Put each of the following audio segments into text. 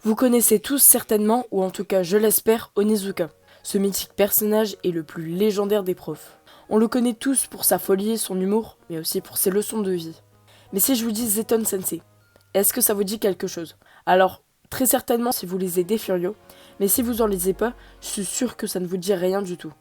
Vous connaissez tous certainement, ou en tout cas je l'espère, Onizuka. Ce mythique personnage est le plus légendaire des profs. On le connaît tous pour sa folie et son humour, mais aussi pour ses leçons de vie. Mais si je vous dis Zeton Sensei, est-ce que ça vous dit quelque chose? Alors, très certainement si vous lisez des Furio, mais si vous en lisez pas, je suis sûr que ça ne vous dit rien du tout.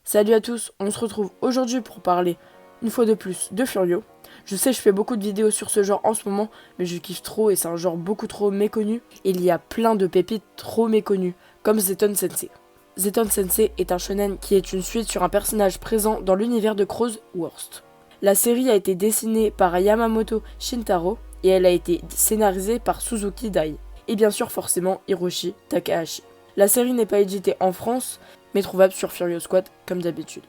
Salut à tous, on se retrouve aujourd'hui pour parler une fois de plus de Furio. Je sais, je fais beaucoup de vidéos sur ce genre en ce moment, mais je kiffe trop et c'est un genre beaucoup trop méconnu. Et il y a plein de pépites trop méconnues, comme Zeton Sensei. Zeton Sensei est un shonen qui est une suite sur un personnage présent dans l'univers de Crows Worst. La série a été dessinée par Yamamoto Shintaro et elle a été scénarisée par Suzuki Dai. Et bien sûr forcément Hiroshi Takahashi. La série n'est pas éditée en France, mais trouvable sur Furio Squad comme d'habitude.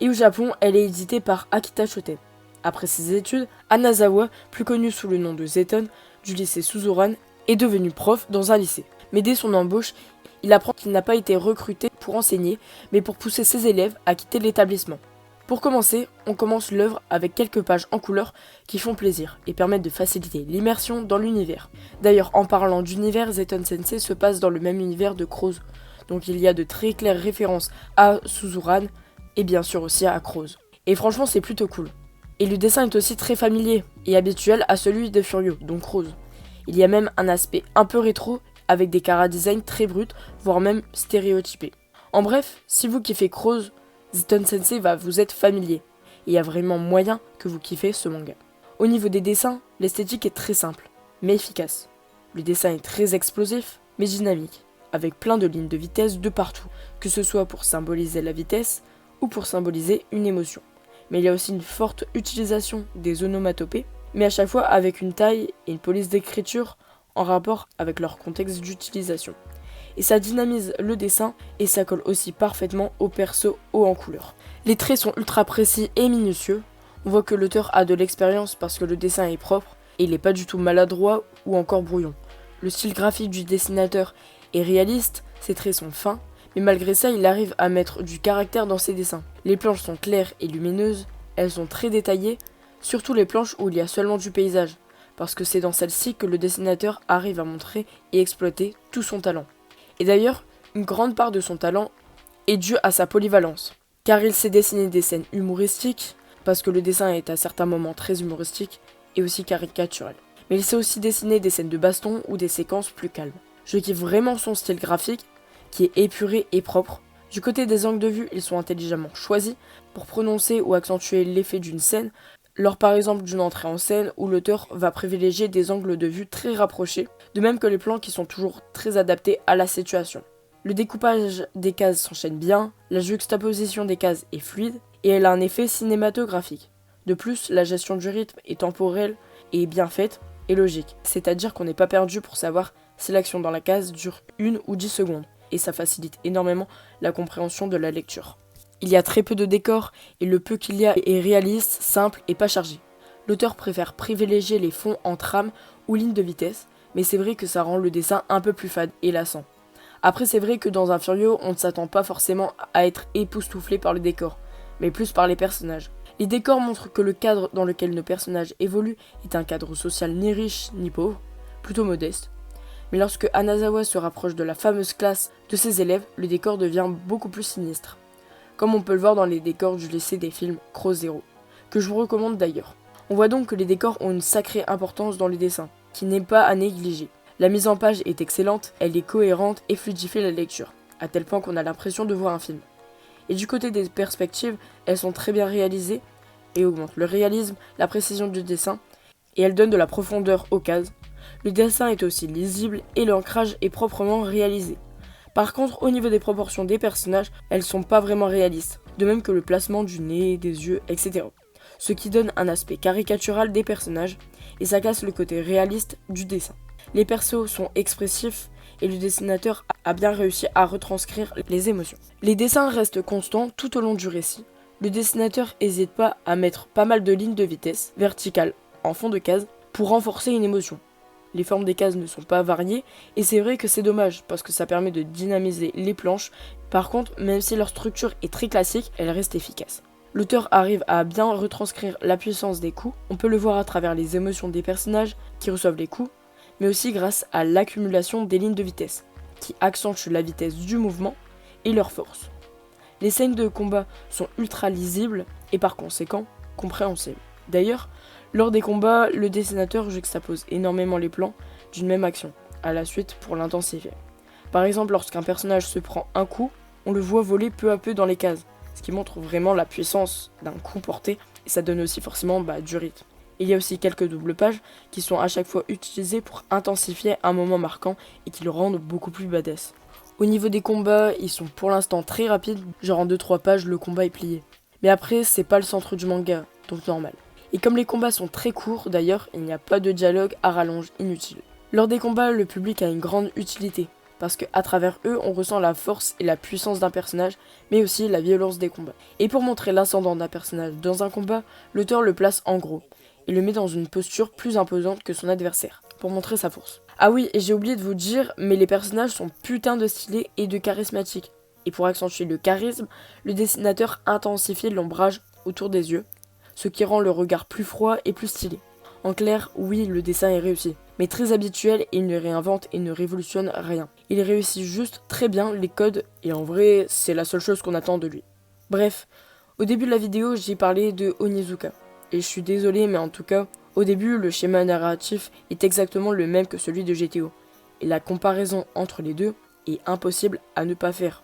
Et au Japon, elle est éditée par Akita Shoten. Après ses études, Anazawa, plus connu sous le nom de Zeton, du lycée Suzuran, est devenu prof dans un lycée. Mais dès son embauche, il apprend qu'il n'a pas été recruté pour enseigner, mais pour pousser ses élèves à quitter l'établissement. Pour commencer, on commence l'œuvre avec quelques pages en couleur qui font plaisir et permettent de faciliter l'immersion dans l'univers. D'ailleurs, en parlant d'univers, Zeton Sensei se passe dans le même univers de Crows, donc il y a de très claires références à Suzuran et bien sûr aussi à Crows. Et franchement, c'est plutôt cool. Et le dessin est aussi très familier et habituel à celui de Furio, donc Crows. Il y a même un aspect un peu rétro avec des chara-design très bruts, voire même stéréotypés. En bref, si vous kiffez Crows, Zeton Sensei va vous être familier. Et il y a vraiment moyen que vous kiffez ce manga. Au niveau des dessins, l'esthétique est très simple, mais efficace. Le dessin est très explosif, mais dynamique, avec plein de lignes de vitesse de partout, que ce soit pour symboliser la vitesse ou pour symboliser une émotion. Mais il y a aussi une forte utilisation des onomatopées, mais à chaque fois avec une taille et une police d'écriture en rapport avec leur contexte d'utilisation. Et ça dynamise le dessin et ça colle aussi parfaitement au perso haut en couleur. Les traits sont ultra précis et minutieux. On voit que l'auteur a de l'expérience parce que le dessin est propre et il n'est pas du tout maladroit ou encore brouillon. Le style graphique du dessinateur est réaliste, ses traits sont fins, mais malgré ça il arrive à mettre du caractère dans ses dessins. Les planches sont claires et lumineuses, elles sont très détaillées, surtout les planches où il y a seulement du paysage, parce que c'est dans celle-ci que le dessinateur arrive à montrer et exploiter tout son talent. Et d'ailleurs, une grande part de son talent est due à sa polyvalence, car il sait dessiner des scènes humoristiques, parce que le dessin est à certains moments très humoristique et aussi caricatural. Mais il sait aussi dessiner des scènes de baston ou des séquences plus calmes. Je kiffe vraiment son style graphique, qui est épuré et propre. Du côté des angles de vue, ils sont intelligemment choisis pour prononcer ou accentuer l'effet d'une scène, lors par exemple d'une entrée en scène où l'auteur va privilégier des angles de vue très rapprochés, de même que les plans qui sont toujours très adaptés à la situation. Le découpage des cases s'enchaîne bien, la juxtaposition des cases est fluide et elle a un effet cinématographique. De plus, la gestion du rythme est temporelle et bien faite et logique, c'est-à-dire qu'on n'est pas perdu pour savoir si l'action dans la case dure 1 ou 10 secondes, et ça facilite énormément la compréhension de la lecture. Il y a très peu de décors, et le peu qu'il y a est réaliste, simple et pas chargé. L'auteur préfère privilégier les fonds en trame ou lignes de vitesse, mais c'est vrai que ça rend le dessin un peu plus fade et lassant. Après c'est vrai que dans un Furio, on ne s'attend pas forcément à être époustouflé par le décor, mais plus par les personnages. Les décors montrent que le cadre dans lequel nos personnages évoluent est un cadre social ni riche ni pauvre, plutôt modeste. Mais lorsque Anazawa se rapproche de la fameuse classe de ses élèves, le décor devient beaucoup plus sinistre. Comme on peut le voir dans les décors du lycée des films Crow Zero, que je vous recommande d'ailleurs. On voit donc que les décors ont une sacrée importance dans les dessins, qui n'est pas à négliger. La mise en page est excellente, elle est cohérente et fluidifie la lecture, à tel point qu'on a l'impression de voir un film. Et du côté des perspectives, elles sont très bien réalisées et augmentent le réalisme, la précision du dessin, et elles donnent de la profondeur aux cases. Le dessin est aussi lisible et l'ancrage est proprement réalisé. Par contre, au niveau des proportions des personnages, elles sont pas vraiment réalistes, de même que le placement du nez, des yeux, etc. Ce qui donne un aspect caricatural des personnages, et ça casse le côté réaliste du dessin. Les persos sont expressifs, et le dessinateur a bien réussi à retranscrire les émotions. Les dessins restent constants tout au long du récit. Le dessinateur n'hésite pas à mettre pas mal de lignes de vitesse, verticales, en fond de case, pour renforcer une émotion. Les formes des cases ne sont pas variées, et c'est vrai que c'est dommage, parce que ça permet de dynamiser les planches. Par contre, même si leur structure est très classique, elle reste efficace. L'auteur arrive à bien retranscrire la puissance des coups, on peut le voir à travers les émotions des personnages qui reçoivent les coups, mais aussi grâce à l'accumulation des lignes de vitesse, qui accentuent la vitesse du mouvement et leur force. Les scènes de combat sont ultra lisibles et par conséquent compréhensibles. D'ailleurs, lors des combats, le dessinateur juxtapose énormément les plans d'une même action, à la suite pour l'intensifier. Par exemple, lorsqu'un personnage se prend un coup, on le voit voler peu à peu dans les cases, ce qui montre vraiment la puissance d'un coup porté, et ça donne aussi forcément du rythme. Il y a aussi quelques doubles pages qui sont à chaque fois utilisées pour intensifier un moment marquant et qui le rendent beaucoup plus badass. Au niveau des combats, ils sont pour l'instant très rapides, genre en 2-3 pages le combat est plié. Mais après, c'est pas le centre du manga, donc normal. Et comme les combats sont très courts d'ailleurs, il n'y a pas de dialogue à rallonge inutile. Lors des combats, le public a une grande utilité, parce qu'à travers eux, on ressent la force et la puissance d'un personnage, mais aussi la violence des combats. Et pour montrer l'ascendant d'un personnage dans un combat, l'auteur le place en gros, et le met dans une posture plus imposante que son adversaire, pour montrer sa force. Ah oui, et j'ai oublié de vous dire, mais les personnages sont putain de stylés et de charismatiques. Et pour accentuer le charisme, le dessinateur intensifie l'ombrage autour des yeux, ce qui rend le regard plus froid et plus stylé. En clair, oui, le dessin est réussi, mais très habituel et il ne réinvente et ne révolutionne rien. Il réussit juste très bien les codes et en vrai, c'est la seule chose qu'on attend de lui. Bref, au début de la vidéo, j'ai parlé de Onizuka. Et je suis désolé, mais en tout cas, au début, le schéma narratif est exactement le même que celui de GTO. Et la comparaison entre les deux est impossible à ne pas faire.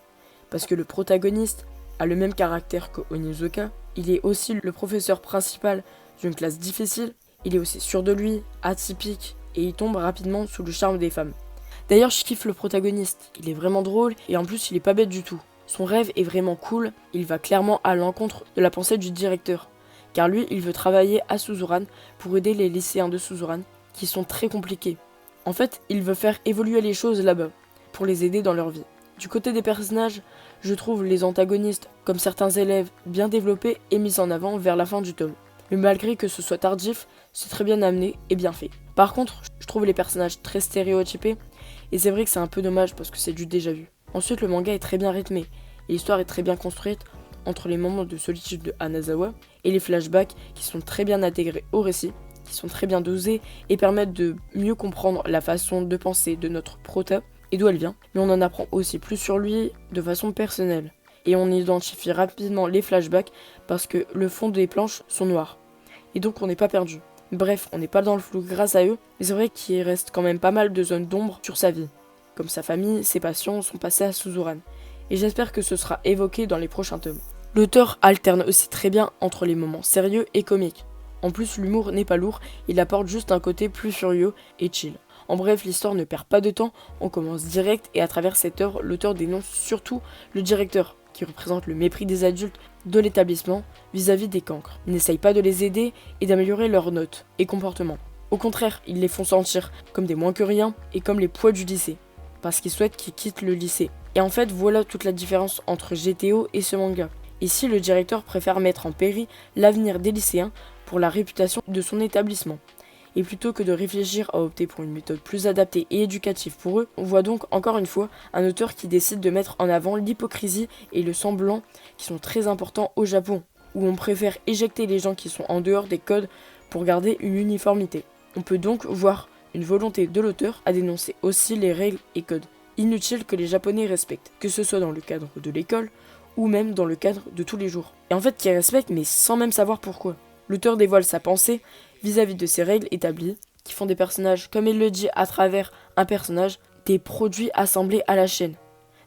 Parce que le protagoniste a le même caractère que Onizuka, il est aussi le professeur principal d'une classe difficile, il est aussi sûr de lui, atypique, et il tombe rapidement sous le charme des femmes. D'ailleurs, je kiffe le protagoniste, il est vraiment drôle, et en plus il est pas bête du tout. Son rêve est vraiment cool, il va clairement à l'encontre de la pensée du directeur. Car lui, il veut travailler à Suzuran pour aider les lycéens de Suzuran, qui sont très compliqués. En fait, il veut faire évoluer les choses là-bas, pour les aider dans leur vie. Du côté des personnages, je trouve les antagonistes, comme certains élèves, bien développés et mis en avant vers la fin du tome. Mais malgré que ce soit tardif, c'est très bien amené et bien fait. Par contre, je trouve les personnages très stéréotypés, et c'est vrai que c'est un peu dommage parce que c'est du déjà vu. Ensuite, le manga est très bien rythmé, et l'histoire est très bien construite entre les moments de solitude de Hanazawa et les flashbacks qui sont très bien intégrés au récit, qui sont très bien dosés et permettent de mieux comprendre la façon de penser de notre prota et d'où elle vient, mais on en apprend aussi plus sur lui de façon personnelle. Et on identifie rapidement les flashbacks parce que le fond des planches sont noirs. Et donc on n'est pas perdu. Bref, on n'est pas dans le flou grâce à eux, mais c'est vrai qu'il reste quand même pas mal de zones d'ombre sur sa vie. Comme sa famille, ses passions sont passées à Suzuran. Et j'espère que ce sera évoqué dans les prochains tomes. L'auteur alterne aussi très bien entre les moments sérieux et comiques. En plus, l'humour n'est pas lourd, il apporte juste un côté plus furieux et chill. En bref, l'histoire ne perd pas de temps, on commence direct et à travers cette œuvre, l'auteur dénonce surtout le directeur, qui représente le mépris des adultes de l'établissement vis-à-vis des cancres. Il n'essaye pas de les aider et d'améliorer leurs notes et comportements. Au contraire, ils les font sentir comme des moins que rien et comme les poids du lycée, parce qu'ils souhaitent qu'ils quittent le lycée. Et en fait, voilà toute la différence entre GTO et ce manga. Ici, le directeur préfère mettre en péril l'avenir des lycéens pour la réputation de son établissement. Et plutôt que de réfléchir à opter pour une méthode plus adaptée et éducative pour eux, on voit donc encore une fois un auteur qui décide de mettre en avant l'hypocrisie et le semblant qui sont très importants au Japon, où on préfère éjecter les gens qui sont en dehors des codes pour garder une uniformité. On peut donc voir une volonté de l'auteur à dénoncer aussi les règles et codes inutiles que les Japonais respectent, que ce soit dans le cadre de l'école ou même dans le cadre de tous les jours. Et en fait, qu'ils respectent mais sans même savoir pourquoi. L'auteur dévoile sa pensée vis-à-vis de ces règles établies, qui font des personnages, comme il le dit à travers un personnage, des produits assemblés à la chaîne.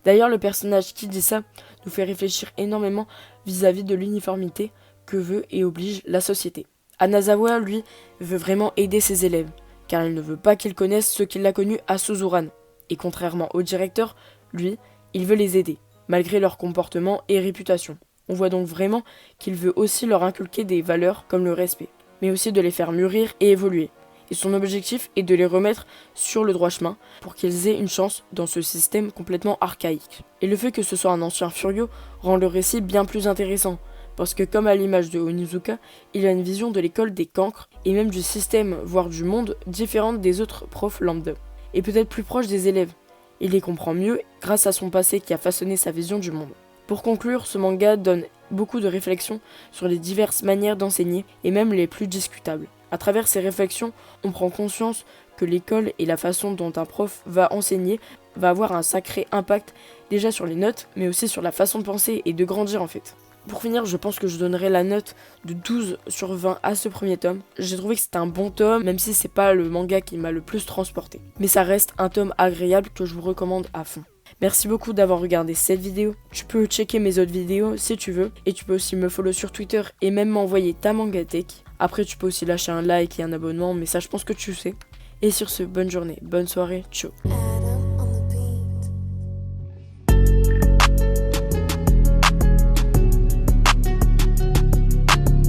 D'ailleurs, le personnage qui dit ça nous fait réfléchir énormément vis-à-vis de l'uniformité que veut et oblige la société. Hanazawa, lui, veut vraiment aider ses élèves, car il ne veut pas qu'ils connaissent ce qu'il a connu à Suzuran. Et contrairement au directeur, lui, il veut les aider, malgré leur comportement et réputation. On voit donc vraiment qu'il veut aussi leur inculquer des valeurs comme le respect, mais aussi de les faire mûrir et évoluer. Et son objectif est de les remettre sur le droit chemin pour qu'ils aient une chance dans ce système complètement archaïque. Et le fait que ce soit un ancien Furio rend le récit bien plus intéressant, parce que comme à l'image de Onizuka, il a une vision de l'école des cancres et même du système, voire du monde, différente des autres profs lambda, et peut-être plus proche des élèves. Il les comprend mieux grâce à son passé qui a façonné sa vision du monde. Pour conclure, ce manga donne beaucoup de réflexions sur les diverses manières d'enseigner et même les plus discutables. À travers ces réflexions, on prend conscience que l'école et la façon dont un prof va enseigner va avoir un sacré impact déjà sur les notes, mais aussi sur la façon de penser et de grandir en fait. Pour finir, je pense que je donnerai la note de 12/20 à ce premier tome. J'ai trouvé que c'était un bon tome, même si c'est pas le manga qui m'a le plus transporté. Mais ça reste un tome agréable que je vous recommande à fond. Merci beaucoup d'avoir regardé cette vidéo. Tu peux checker mes autres vidéos si tu veux. Et tu peux aussi me follow sur Twitter et même m'envoyer ta mangatech. Après, tu peux aussi lâcher un like et un abonnement, mais ça je pense que tu sais. Et sur ce, bonne journée, bonne soirée, ciao.